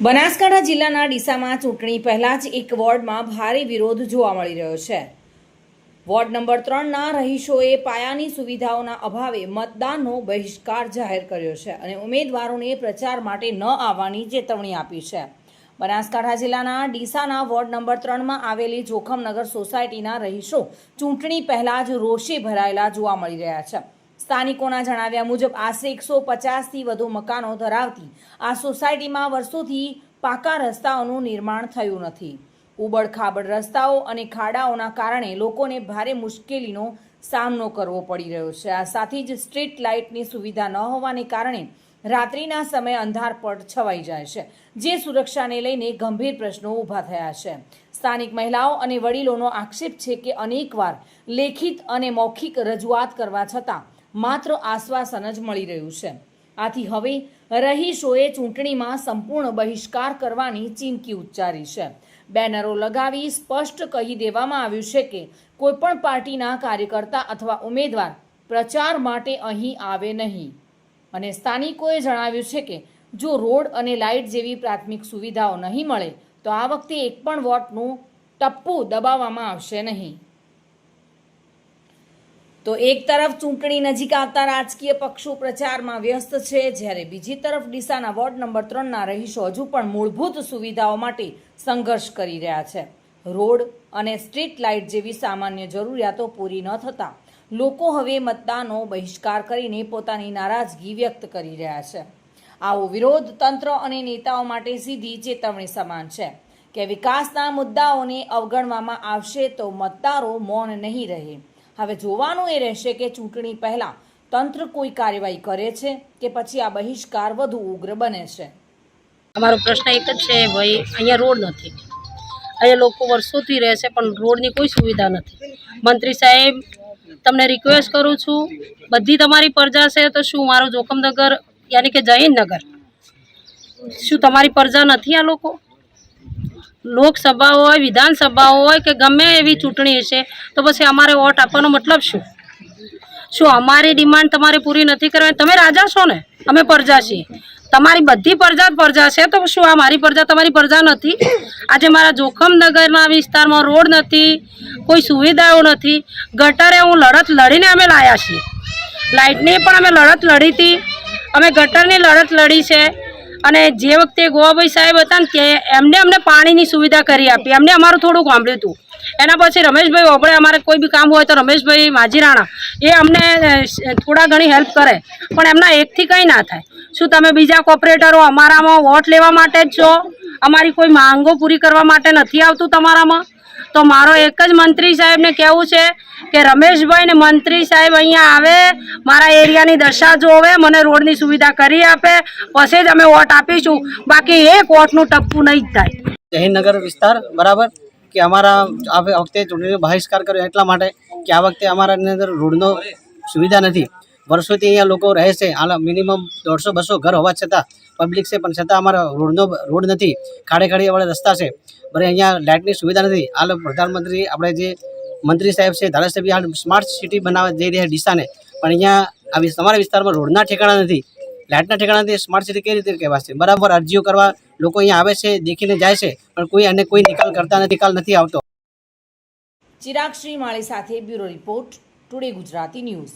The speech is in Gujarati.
બનાસકાંઠા જિલ્લાના ડીસામાં ચૂંટણી પહેલા જ એક વોર્ડમાં ભારે વિરોધ જોવા મળી રહ્યો છે। વોર્ડ નંબર 3ના રહીશોએ પાયાની સુવિધાઓના અભાવે મતદાનનો બહિષ્કાર જાહેર કર્યો છે અને ઉમેદવારોને પ્રચાર માટે ન આવવાની ચેતવણી આપી છે। બનાસકાંઠા જિલ્લાના ડીસાના વોર્ડ નંબર 3માં આવેલી જોખમનગર સોસાયટીના રહીશો ચૂંટણી પહેલા જ રોષે ભરાયેલા જોવા મળી રહ્યા છે। સ્થાનિકોના જણાવ્યા મુજબ આશરે 150થી વધુ મકાનો ધરાવતી આ સોસાયટીમાં વર્ષોથી પાકા રસ્તાઓનું નિર્માણ થયું નથી। ઉબડખાબડ રસ્તાઓ અને ખાડાઓના કારણે લોકોને ભારે મુશ્કેલીનો સામનો કરવો પડી રહ્યો છે। આ સાથે જ સ્ટ્રીટ લાઇટની સુવિધા ન હોવાને કારણે રાત્રિના સમયે અંધારપટ છવાઈ જાય છે, જે સુરક્ષાને લઈને ગંભીર પ્રશ્નો ઊભા થયા છે। સ્થાનિક મહિલાઓ અને વડીલોનો આક્ષેપ છે કે અનેકવાર લેખિત અને મૌખિક રજૂઆત કરવા છતાં માત્ર આશ્વાસન જ મળી રહ્યું છે। આથી હવે રહીશોએ ચૂંટણીમાં સંપૂર્ણ બહિષ્કાર કરવાની ચીમકી ઉચ્ચારી છે। બેનરો લગાવી સ્પષ્ટ કહી દેવામાં આવ્યું છે કે કોઈપણ પાર્ટીના કાર્યકર્તા અથવા ઉમેદવાર પ્રચાર માટે અહીં આવે નહીં અને સ્થાનિકોએ જણાવ્યું છે કે જો રોડ અને લાઇટ જેવી પ્રાથમિક સુવિધાઓ નહીં મળે તો આ વખતે એક પણ વોટનું ટપ્પું દબાવવામાં આવશે નહીં। તો એક તરફ ચૂંટણી નજીક આવતા રાજકીય પક્ષો પ્રચારમાં વ્યસ્ત છે, જ્યારે બીજી તરફ ડીસાના વોર્ડ નંબર 3ના રહીશો હજુ પણ મૂળભૂત સુવિધાઓ માટે સંઘર્ષ કરી રહ્યા છે। રોડ અને સ્ટ્રીટ લાઇટ જેવી સામાન્ય જરૂરિયાતો પૂરી ન થતાં લોકો હવે મતદાનનો બહિષ્કાર કરીને પોતાની નારાજગી વ્યક્ત કરી રહ્યા છે। આવો વિરોધ તંત્ર અને નેતાઓ માટે સીધી ચેતવણી સમાન છે કે વિકાસના મુદ્દાઓને અવગણવામાં આવશે તો મતદારો મૌન નહીં રહે। હવે જોવાનું એ રહેશે કે ચૂંટણી પહેલા તંત્ર કોઈ કાર્યવાહી કરે છે કે પછી આ બહિષ્કાર વધુ ઉગ્ર બને છે। અમારો પ્રશ્ન એક જ છે ભાઈ, અહીંયા રોડ નથી, અહીંયા લોકો વર્ષોથી રહે છે પણ રોડની કોઈ સુવિધા નથી। મંત્રી સાહેબ, તમને રિક્વેસ્ટ કરું છું, બધી તમારી પ્રજા છે તો શું મારો જોખમનગર યાની કે જહીનનગર શું તમારી પ્રજા નથી? આ લોકો લોકસભા હોય, વિધાનસભા હોય કે ગમે એવી ચૂંટણી છે તો પછી અમારે વોટ આપવાનો મતલબ શું? શું અમારી ડિમાન્ડ તમારે પૂરી નથી કરવાની? તમે રાજા છો ને, અમે પ્રજા છીએ, તમારી બધી પ્રજા છે તો શું આ મારી પ્રજા તમારી પ્રજા નથી? આજે મારા જોખમનગરના વિસ્તારમાં રોડ નથી, કોઈ સુવિધાઓ નથી, ગટરે હું લડત લડીને અમે લાવ્યા છીએ, લાઇટની પણ અમે લડત લડી હતી, અમે ગટરની લડત લડી છે અને જે વખતે ગોવાભાઈ સાહેબ હતા ને કે એમને અમને પાણીની સુવિધા કરી આપી, એમને અમારું થોડું સાંભળ્યું હતું। એના પછી રમેશભાઈ ઓબળે અમારે કોઈ બી કામ હોય તો રમેશભાઈ માજીરાણા એ અમને થોડા ઘણી હેલ્પ કરે, પણ એમના એકથી કંઈ ના થાય। શું તમે બીજા કોર્પોરેટરો અમારામાં વોટ લેવા માટે જ છો? અમારી કોઈ માંગો પૂરી કરવા માટે નથી આવતું તમારામાં? તો મારો એક જ મંત્રી સાહેબને કહેવું છે કે રમેશભાઈ ને મંત્રી સાહેબ અહીંયા આવે, મારા એરિયાની દશા જોવે, મને રોડની સુવિધા કરી આપે, પછી જ અમે વોટ આપીશું, બાકી એક વોટનું ટપ્પું નહીં જ થાય। જહીનનગર વિસ્તાર બરાબર કે અમારા આ વખતે ચૂંટણીનો બહિષ્કાર કર્યો એટલા માટે કે આ વખતે અમારા અંદર રોડનો સુવિધા નથી। વર્ષોથી અહીંયા લોકો રહે છે, હાલ મિનિમમ 150-200 ઘર હોવા છતાં પબ્લિક છે પણ છતાં અમારા રોડ નથી, ખાડે વાળા રસ્તા છે, ભલે અહીંયા લાઇટની સુવિધા નથી। હાલ પ્રધાનમંત્રી આપણે જે મંત્રી સાહેબ છે, ધારાસભ્ય હાલ સ્માર્ટ સિટી બનાવવા જઈ રહ્યા ડીસાને, પણ અહીંયા તમારા વિસ્તારમાં રોડના ઠેકાણા નથી, લાઇટના ઠેકાણા નથી, સ્માર્ટ સિટી કઈ રીતે કહેવાશે? બરાબર અરજીઓ કરવા લોકો અહીંયા આવે છે, દેખીને જાય છે, પણ કોઈ નિકાલ કરતા નથી, નિકાલ નથી આવતો। ચિરાગ શ્રીમાળી સાથે bureau report, today Gujarati news.